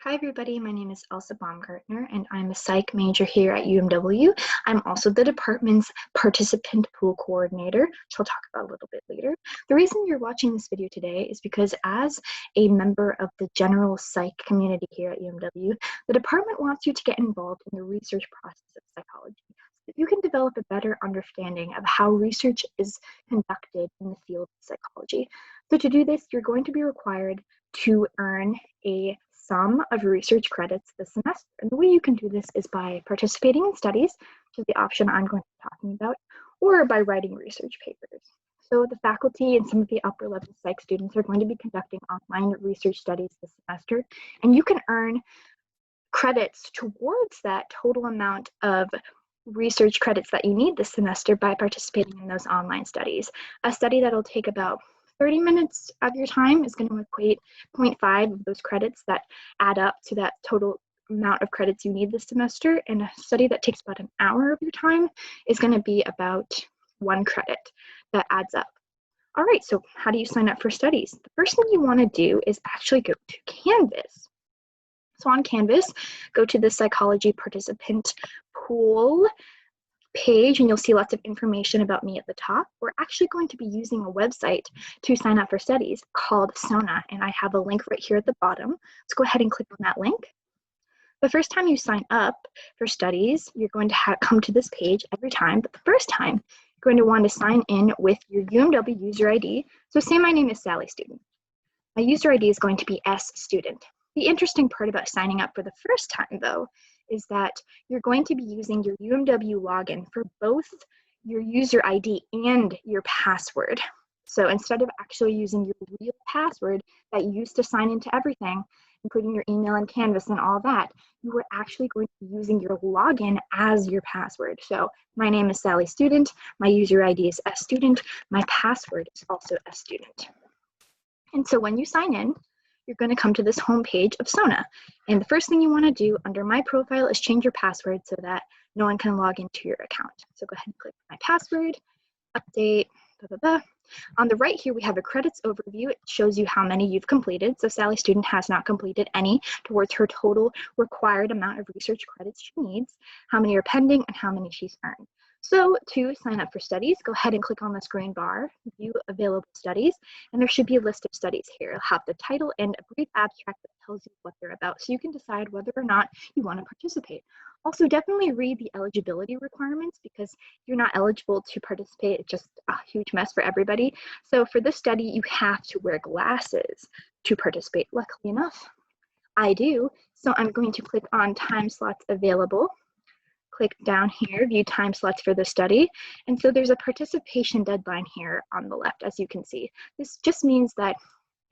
Hi everybody, my name is Elsa Baumgartner and I'm a psych major here at UMW. I'm also the department's participant pool coordinator, which I'll talk about a little bit later. The reason you're watching this video today is because as a member of the general psych community here at UMW, the department wants you to get involved in the research process of psychology so that you can develop a better understanding of how research is conducted in the field of psychology. So to do this, you're going to be required to earn a sum of research credits this semester. And the way you can do this is by participating in studies, which is the option I'm going to be talking about, or by writing research papers. So the faculty and some of the upper level psych students are going to be conducting online research studies this semester, and you can earn credits towards that total amount of research credits that you need this semester by participating in those online studies. A study that'll take about 30 minutes of your time is going to equate 0.5 of those credits that add up to that total amount of credits you need this semester. And a study that takes about an hour of your time is going to be about 1 credit that adds up. All right, so how do you sign up for studies? The first thing you want to do is actually go to Canvas. So on Canvas, go to the psychology participant pool page and you'll see lots of information about me at the top. We're actually going to be using a website to sign up for studies called SONA, and I have a link right here at the bottom. Let's go ahead and click on that link. The first time you sign up for studies, you're going to come to this page every time, but the first time you're going to want to sign in with your UMW user ID. So say my name is Sally Student. My user ID is going to be S Student. The interesting part about signing up for the first time, though, is that you're going to be using your UMW login for both your user ID and your password. So instead of actually using your real password that you used to sign into everything, including your email and Canvas and all that, you are actually going to be using your login as your password. So my name is Sally Student, my user ID is S Student, my password is also S Student. And so when you sign in, you're going to come to this home page of SONA. And the first thing you want to do under My Profile is change your password so that no one can log into your account. So go ahead and click My Password, Update, blah, blah, blah. On the right here, we have a credits overview. It shows you how many you've completed. So Sally Student has not completed any towards her total required amount of research credits she needs, how many are pending, and how many she's earned. So to sign up for studies, go ahead and click on this green bar, View Available Studies, and there should be a list of studies here. It'll have the title and a brief abstract that tells you what they're about, so you can decide whether or not you want to participate. Also, definitely read the eligibility requirements because you're not eligible to participate. It's just a huge mess for everybody. So for this study, you have to wear glasses to participate. Luckily enough, I do. So I'm going to click on Time Slots Available. Click down here, view time slots for the study. And so there's a participation deadline here on the left, as you can see. This just means that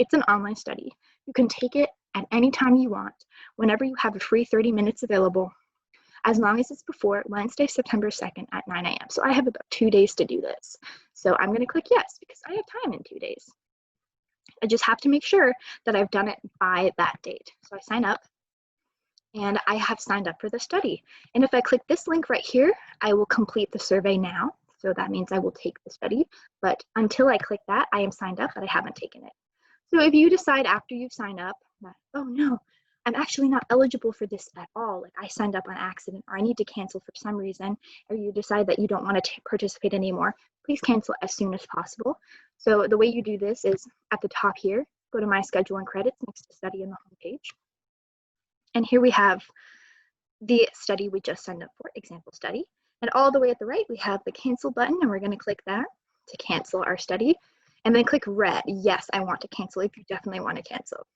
it's an online study. You can take it at any time you want, whenever you have a free 30 minutes available, as long as it's before Wednesday, September 2nd at 9 a.m. So I have about 2 days to do this. So I'm gonna click yes, because I have time in 2 days. I just have to make sure that I've done it by that date. So I sign up. And I have signed up for the study. And if I click this link right here, I will complete the survey now. So that means I will take the study. But until I click that, I am signed up, but I haven't taken it. So if you decide after you've signed up that, oh no, I'm actually not eligible for this at all, like I signed up on accident, or I need to cancel for some reason, or you decide that you don't want to participate anymore, please cancel as soon as possible. So the way you do this is at the top here, go to My Schedule and Credits next to Study in the home page. And here we have the study we just signed up for, example study. And all the way at the right, we have the cancel button, and we're going to click that to cancel our study. And then click red, yes, I want to cancel, if you definitely want to cancel.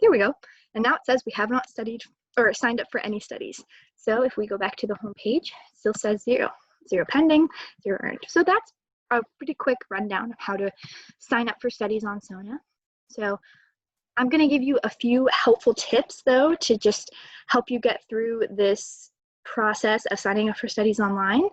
Here we go. And now it says we have not studied or signed up for any studies. So if we go back to the home page, it still says 0. 0 pending, 0 earned. So that's a pretty quick rundown of how to sign up for studies on SONA. So I'm going to give you a few helpful tips, though, to just help you get through this process of signing up for studies online.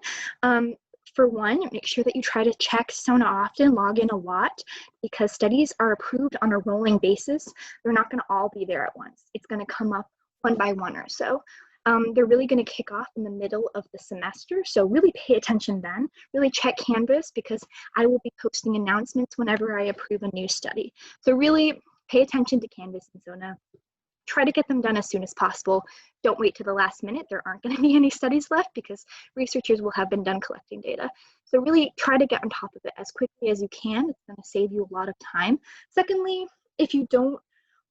For one, make sure that you try to check SONA often, log in a lot, because studies are approved on a rolling basis. They're not going to all be there at once. It's going to come up one by one or so. They're really going to kick off in the middle of the semester, so really pay attention then. Really check Canvas, because I will be posting announcements whenever I approve a new study. So really pay attention to Canvas and SONA. try to get them done as soon as possible. Don't wait to the last minute. There aren't going to be any studies left because researchers will have been done collecting data. So really try to get on top of it as quickly as you can. It's going to save you a lot of time. Secondly, if you don't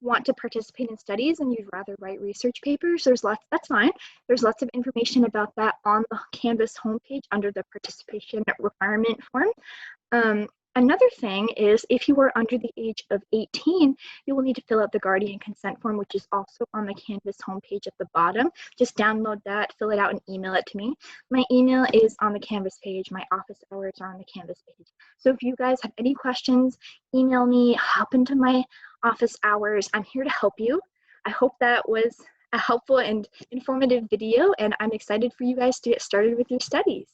want to participate in studies and you'd rather write research papers, that's fine. There's lots of information about that on the Canvas homepage under the participation requirement form. Another thing is if you are under the age of 18, you will need to fill out the guardian consent form, which is also on the Canvas homepage at the bottom. Just download that, fill it out, and email it to me. My email is on the Canvas page. My office hours are on the Canvas page. So if you guys have any questions, email me, hop into my office hours. I'm here to help you. I hope that was a helpful and informative video, and I'm excited for you guys to get started with your studies.